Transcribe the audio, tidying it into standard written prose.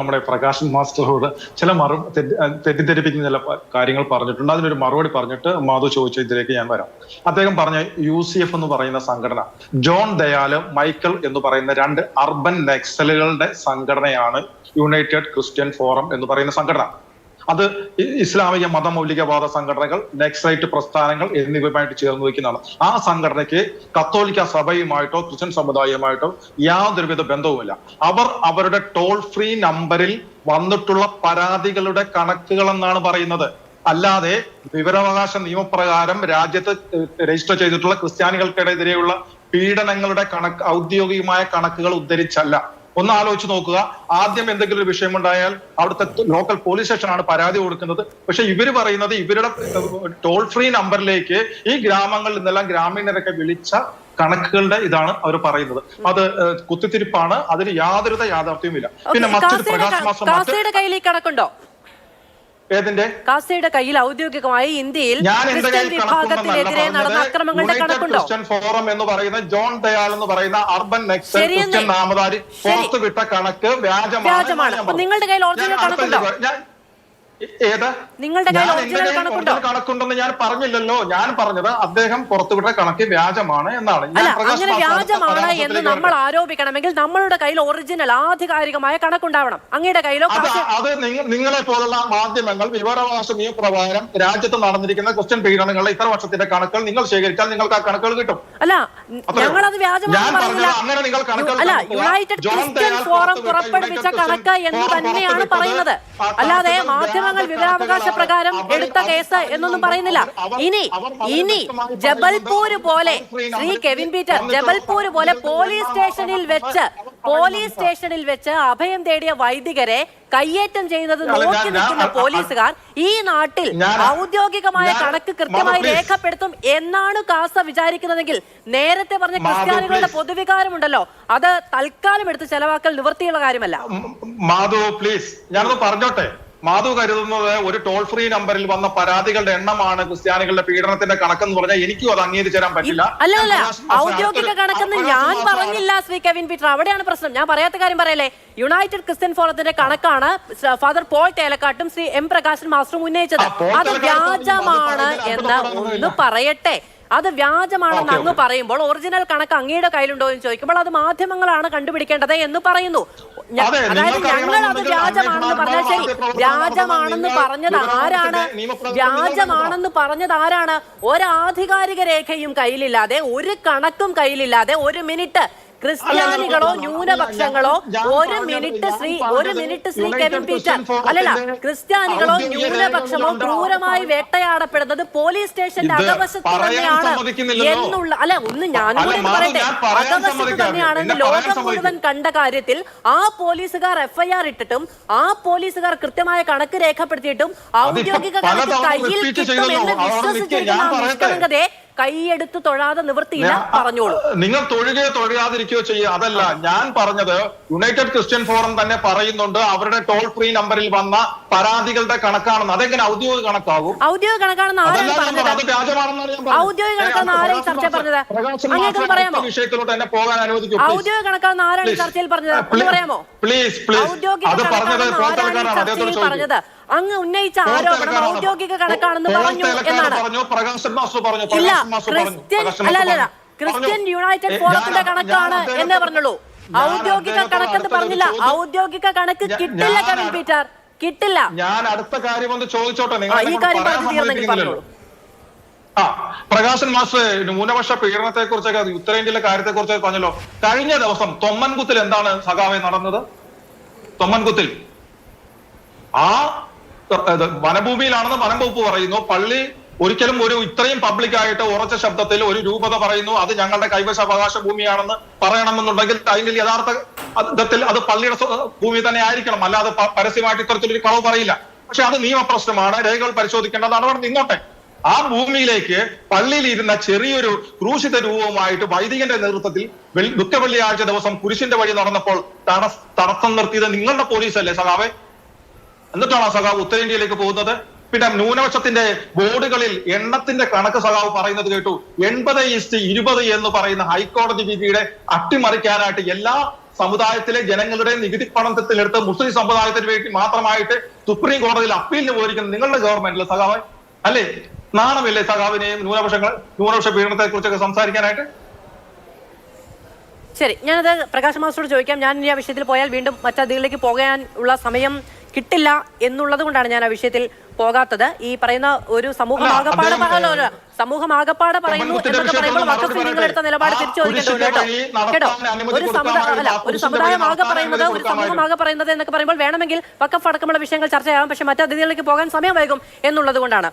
നമ്മുടെ പ്രകാശൻ മാസ്റ്ററോട് ചില തെറ്റിദ്ധരിപ്പിക്കുന്ന ചില കാര്യങ്ങൾ പറഞ്ഞിട്ടുണ്ട്. അതിനൊരു മറുപടി പറഞ്ഞിട്ട് മാധു ചോദിച്ച ഇതിലേക്ക് ഞാൻ വരാം. അദ്ദേഹം പറഞ്ഞ UCF എന്ന് പറയുന്ന സംഘടന ജോൺ ദയാല് മൈക്കിൾ എന്ന് പറയുന്ന രണ്ട് അർബൻ നക്സലുകളുടെ സംഘടനയാണ് യുണൈറ്റഡ് ക്രിസ്ത്യൻ ഫോറം എന്ന് പറയുന്ന സംഘടന. അത് ഇസ്ലാമിക മതമൗലികവാദ സംഘടനകൾ, നെക്സലൈറ്റ് പ്രസ്ഥാനങ്ങൾ എന്നിവയുമായിട്ട് ചേർന്ന് വയ്ക്കുന്നതാണ്. ആ സംഘടനയ്ക്ക് കത്തോലിക്ക സഭയുമായിട്ടോ ക്രിസ്ത്യൻ സമുദായവുമായിട്ടോ യാതൊരുവിധ ബന്ധവുമില്ല. അവർ അവരുടെ ടോൾ ഫ്രീ നമ്പറിൽ വന്നിട്ടുള്ള പരാതികളുടെ കണക്കുകൾ എന്നാണ് പറയുന്നത്. അല്ലാതെ വിവരാവകാശ നിയമപ്രകാരം രാജ്യത്ത് രജിസ്റ്റർ ചെയ്തിട്ടുള്ള ക്രിസ്ത്യാനികൾക്കെതിരെയുള്ള പീഡനങ്ങളുടെ ഔദ്യോഗികമായ കണക്കുകൾ ഉദ്ധരിച്ചല്ല. ഒന്ന് ആലോചിച്ച് നോക്കുക. ആദ്യം എന്തെങ്കിലും ഒരു വിഷയമുണ്ടായാൽ അവിടുത്തെ ലോക്കൽ പോലീസ് സ്റ്റേഷനാണ് പരാതി കൊടുക്കുന്നത്. പക്ഷെ ഇവര് പറയുന്നത് ഇവരുടെ ടോൾ ഫ്രീ നമ്പറിലേക്ക് ഈ ഗ്രാമങ്ങളിൽ നിന്നെല്ലാം ഗ്രാമീണരൊക്കെ വിളിച്ച കണക്കുകളുടെ ഇതാണ് അവർ പറയുന്നത്. അത് കുത്തിത്തിരിപ്പാണ്. അതിന് യാതൊരു യാഥാർത്ഥ്യവുമില്ല. പിന്നെ മറ്റൊരു പ്രകാശ് മാസം കണക്കുണ്ടോ? ഏതിന്റെ? കാസയുടെ കയ്യിൽ ഔദ്യോഗികമായി ഇന്ത്യയിൽ വിഭാഗത്തിനെതിരെ നടന്ന അക്രമങ്ങളുടെ കണക്കുണ്ടോ? ക്രിസ്ത്യൻ ഫോറം എന്ന് പറയുന്ന ജോൺ ദയാൽ എന്ന് പറയുന്ന അർബൻ നക്സൽ ക്രിസ്ത്യൻ നാമധാരി പുറത്തുവിട്ട കണക്ക് വ്യാജമാണ്. നിങ്ങളുടെ കയ്യിൽ ഒറിജിനൽ കണക്കുണ്ടോ? ഏത്? നിങ്ങളുടെ കണക്കുണ്ടെന്ന് ഞാൻ പറഞ്ഞില്ലല്ലോ. ഞാൻ പറഞ്ഞത് അദ്ദേഹം പുറത്തുവിട്ട കണക്ക് വ്യാജമാണ് എന്നാണ്. അങ്ങനെ വ്യാജമാണ് എന്ന് നമ്മൾ ആരോപിക്കണമെങ്കിൽ നമ്മളുടെ കയ്യിൽ ഒറിജിനൽ ആധികാരികമായ കണക്കുണ്ടാവണം. അങ്ങയുടെ കയ്യിലോ? അത് നിങ്ങളെ പോലുള്ള മാധ്യമങ്ങൾ വിവരാവകാശ നിയമപ്രകാരം രാജ്യത്ത് നടന്നിരിക്കുന്ന ക്രിസ്ത്യൻ പീഡനങ്ങളുടെ ഇത്ര വർഷത്തിന്റെ കണക്കുകൾ നിങ്ങൾ ശേഖരിച്ചാൽ നിങ്ങൾക്ക് ആ കണക്കുകൾ കിട്ടും. അല്ല, ഞങ്ങളത് വ്യാജമാണ്. യുണൈറ്റഡ് ക്രിസ്ത്യൻ ഫോറം പുറപ്പെടുവിച്ച കണക്ക് എന്ന് തന്നെയാണ് പറയുന്നത്. അല്ലാതെ മാധ്യമ വിവരാവകാശ പ്രകാരം എടുത്ത കേസ് എന്നൊന്നും പറയുന്നില്ല. ഇനി ജബൽപൂർ പോലെ, ശ്രീ കെവിൻ പീറ്റർ, ജബൽപൂർ പോലെ പോലീസ് സ്റ്റേഷനിൽ വെച്ച് അഭയം തേടിയ വൈദികരെ കയ്യേറ്റം ചെയ്യുന്നത് നോക്കി നിൽക്കുന്ന പോലീസുകാർ ഈ നാട്ടിൽ ഔദ്യോഗികമായ കണക്ക് കൃത്യമായി രേഖപ്പെടുത്തും എന്നാണ് കാസ വിചാരിക്കുന്നതെങ്കിൽ നേരത്തെ പറഞ്ഞ ക്രിസ്ത്യാനികളുടെ പൊതുവികാരമുണ്ടല്ലോ, അത് തൽക്കാലം എടുത്ത് ചെലവാക്കൽ നിവൃത്തിയുള്ള കാര്യമല്ല. മാധു പ്ലീസ്, ഞാനത് പറഞ്ഞോട്ടെ. മാധു കരുതുന്നത് ഒരു ടോൾ ഫ്രീ നമ്പറിൽ വന്ന പരാതികളുടെ എണ്ണമാണ് ക്രിസ്ത്യാനികളുടെ പീഡനത്തിന്റെ കണക്കെന്ന് പറഞ്ഞാൽ എനിക്കും അത് അംഗീകരിച്ചു തരാൻ പറ്റില്ല. അല്ല, ഔദ്യോഗിക കണക്കെന്ന് ഞാൻ പറഞ്ഞില്ല ശ്രീ കെവിൻ പീറ്റർ. അവിടെയാണ് പ്രശ്നം. ഞാൻ പറയാത്ത കാര്യം പറയല്ലേ. യുണൈറ്റഡ് ക്രിസ്ത്യൻ ഫോറത്തിന്റെ കണക്കാണ് ഫാദർ പോൾ തേലക്കാട്ടും ശ്രീ M പ്രകാശൻ മാസ്റ്ററും ഉന്നയിച്ചത്. അത് വ്യാജമാണ് എന്ന് ഒന്ന് പറയട്ടെ. അത് വ്യാജമാണെന്ന് അങ്ങ് പറയുമ്പോൾ ഒറിജിനൽ കണക്ക് അങ്ങയുടെ കയ്യിലുണ്ടോ എന്ന് ചോദിക്കുമ്പോൾ അത് മാധ്യമങ്ങളാണ് കണ്ടുപിടിക്കേണ്ടത് എന്ന് പറയുന്നു. അതായത് ഞങ്ങൾ അത് വ്യാജമാണെന്ന് പറഞ്ഞാൽ ശരി, വ്യാജമാണെന്ന് പറഞ്ഞത് ആരാണ്? ഒരാധികാരിക രേഖയും കയ്യിലില്ലാതെ, ഒരു കണക്കും കയ്യിലില്ലാതെ, ഒരു മിനിറ്റ് ക്രിസ്ത്യാനികളോ ന്യൂനപക്ഷങ്ങളോ ഒരു മിനിറ്റ് ശ്രീ കെവിൻ പീറ്റർ, അല്ലല്ല, ക്രിസ്ത്യാനികളോ ന്യൂനപക്ഷമോ ക്രൂരമായി വേട്ടയാടപ്പെടുന്നത് പോലീസ് സ്റ്റേഷന്റെ അകവശത്ത് തന്നെയാണ് എന്നുള്ള, അല്ല ഒന്ന് ഞാനും കൂടി പറയട്ടെ, അകവശത്ത് തന്നെയാണെന്ന് ലോകം മുഴുവൻ കണ്ട കാര്യത്തിൽ ആ പോലീസുകാർ FIR ഇട്ടിട്ടും ആ പോലീസുകാർ കൃത്യമായ കണക്ക് രേഖപ്പെടുത്തിയിട്ടും ഔദ്യോഗിക കണക്ക് കയ്യിൽ കിട്ടും എന്ന് വിശ്വസിച്ചിരിക്കുന്ന നിഷ്കളങ്കതയെ കൈയെടുത്ത് തൊഴാതെ നിവൃത്തിയില്ല. പറഞ്ഞോളൂ. നിങ്ങൾ തൊഴുകാതിരിക്കുകയോ ചെയ്യുക. അതല്ല ഞാൻ പറഞ്ഞത്. യുണൈറ്റഡ് ക്രിസ്ത്യൻ ഫോറം തന്നെ പറയുന്നുണ്ട് അവരുടെ ടോൾ ഫ്രീ നമ്പറിൽ വന്ന പരാതികളുടെ കണക്കാണെന്ന്. അതെങ്ങനെ ഔദ്യോഗിക കണക്കാകും? ഔദ്യോഗിക കണക്കാണെന്ന് ആരാണ് പറഞ്ഞത്? ഔദ്യോഗിക കണക്കാണെന്ന് ആരാണ് ചർച്ച പറഞ്ഞത്? അങ്ങനെ പറയാമോ? വിഷയത്തിലോട്ട് എന്നെ പോകാൻ അനുവദിക്കും. ഔദ്യോഗിക കണക്കാണെന്ന് ആരാണ് ചർച്ചയിൽ പറഞ്ഞത്? പറയാമോ? പ്ലീസ്. ഔദ്യോഗിക കണക്കാണെന്ന് പറഞ്ഞത് അങ്ങ് ഉന്നയിച്ച ആരോപണം ഔദ്യോഗിക കണക്കാണെന്ന് പറഞ്ഞു എന്നാണ്. ഇല്ല, ക്രിസ്ത്യൻ യുണൈറ്റഡ് ഫോറത്തിന്റെ കണക്കാണ് എന്നേ പറഞ്ഞുള്ളൂ. ഔദ്യോഗിക കണക്കെന്ന് പറഞ്ഞില്ല. ഔദ്യോഗിക കണക്ക് കിട്ടില്ല കെവിൻ പീറ്റർ, കിട്ടില്ല. ഞാൻ അടുത്ത കാര്യം ഒന്ന് ചോദിച്ചോട്ടെ. ഈ കാര്യം പറഞ്ഞു തീർന്നെങ്കിൽ പറഞ്ഞോളൂ. പ്രകാശൻ മാസ്റ്റർ ന്യൂനപക്ഷ പീഡനത്തെ കുറിച്ചൊക്കെ ഉത്തരേന്ത്യയിലെ കാര്യത്തെ കുറിച്ചൊക്കെ പറഞ്ഞല്ലോ. കഴിഞ്ഞ ദിവസം തൊമ്മൻകുത്തിൽ എന്താണ് സഖാവെ നടന്നത്? തൊമ്മൻകുത്തിൽ ആ വനഭൂമിയിലാണെന്ന് വനം വകുപ്പ് പറയുന്നു. പള്ളി ഒരിക്കലും ഇത്രയും പബ്ലിക്കായിട്ട് ഉറച്ച ശബ്ദത്തിൽ ഒരു രൂപത പറയുന്നു അത് ഞങ്ങളുടെ കൈവശാവകാശ ഭൂമിയാണെന്ന് പറയണമെന്നുണ്ടെങ്കിൽ അതിന്റെ യഥാർത്ഥ അർത്ഥത്തിൽ അത് പള്ളിയുടെ ഭൂമി തന്നെ ആയിരിക്കണം. അല്ലാതെ പരസ്യമായിട്ട് ഇത്തരത്തിലൊരു കളവ് പറയില്ല. പക്ഷെ അത് നിയമപ്രശ്നമാണ്, രേഖകൾ പരിശോധിക്കേണ്ടതാണ്. അവിടെ നിന്നോട്ടെ. ആ ഭൂമിയിലേക്ക് പള്ളിയിൽ ഇരുന്ന ചെറിയൊരു ക്രൂശിത രൂപവുമായിട്ട് വൈദികന്റെ നേതൃത്വത്തിൽ ദുഃഖവെള്ളിയാഴ്ച ദിവസം കുരിശിന്റെ വഴി നടന്നപ്പോൾ തടസ്സം നിർത്തിയത് നിങ്ങളുടെ പോലീസല്ലേ സഖാവെ? എന്നിട്ടാണ് സഖാവ് ഉത്തരേന്ത്യയിലേക്ക് പോകുന്നത്. പിന്നെ ന്യൂനപക്ഷത്തിന്റെ ബോർഡുകളിൽ എണ്ണത്തിന്റെ കണക്ക് സഖാവ് പറയുന്നത് കേട്ടു. 80:20 എന്ന് പറയുന്ന ഹൈക്കോടതി വിധിയുടെ അട്ടിമറിക്കാനായിട്ട് എല്ലാ സമുദായത്തിലെ ജനങ്ങളുടെ നികുതി പണത്തിലെടുത്ത് മുസ്ലിം സമുദായത്തിന് വേണ്ടി മാത്രമായിട്ട് സുപ്രീം കോടതിയിൽ അപ്പീലിന് പോയിരിക്കുന്ന നിങ്ങളുടെ ഗവൺമെന്റിലെ സഖാവ് അല്ലേ? നാണമില്ലേ സഖാവിനെയും ന്യൂനപക്ഷ പീഡനത്തെ കുറിച്ചൊക്കെ സംസാരിക്കാനായിട്ട്? ശരി, ഞാനത് പ്രകാശ് മാസ്റ്ററോട് ചോദിക്കാം. ഞാൻ ഇനി ആ വിഷയത്തിൽ പോയാൽ വീണ്ടും മറ്റതിലേക്ക് പോകാൻ ഉള്ള സമയം കിട്ടില്ല എന്നുള്ളത് കൊണ്ടാണ് ഞാൻ ആ വിഷയത്തിൽ പോകാത്തത്. ഈ പറയുന്ന ഒരു സമൂഹമാകപ്പാടെ പറയുന്നു എന്നൊക്കെ പറയുമ്പോൾ വഖഫ് നിങ്ങളെടുത്ത നിലപാട് തിരിച്ചു ചോദിക്കേണ്ടത് കേട്ടോ. ഒരു സമുദായമാകെ പറയുന്നത്, ഒരു സമൂഹമാകെ പറയുന്നത് എന്നൊക്കെ പറയുമ്പോൾ വേണമെങ്കിൽ വഖഫ് അടക്കമുള്ള വിഷയങ്ങൾ ചർച്ചയാകും. പക്ഷെ മറ്റു അതിഥികളിലേക്ക് പോകാൻ സമയം വൈകും എന്നുള്ളത് കൊണ്ടാണ്.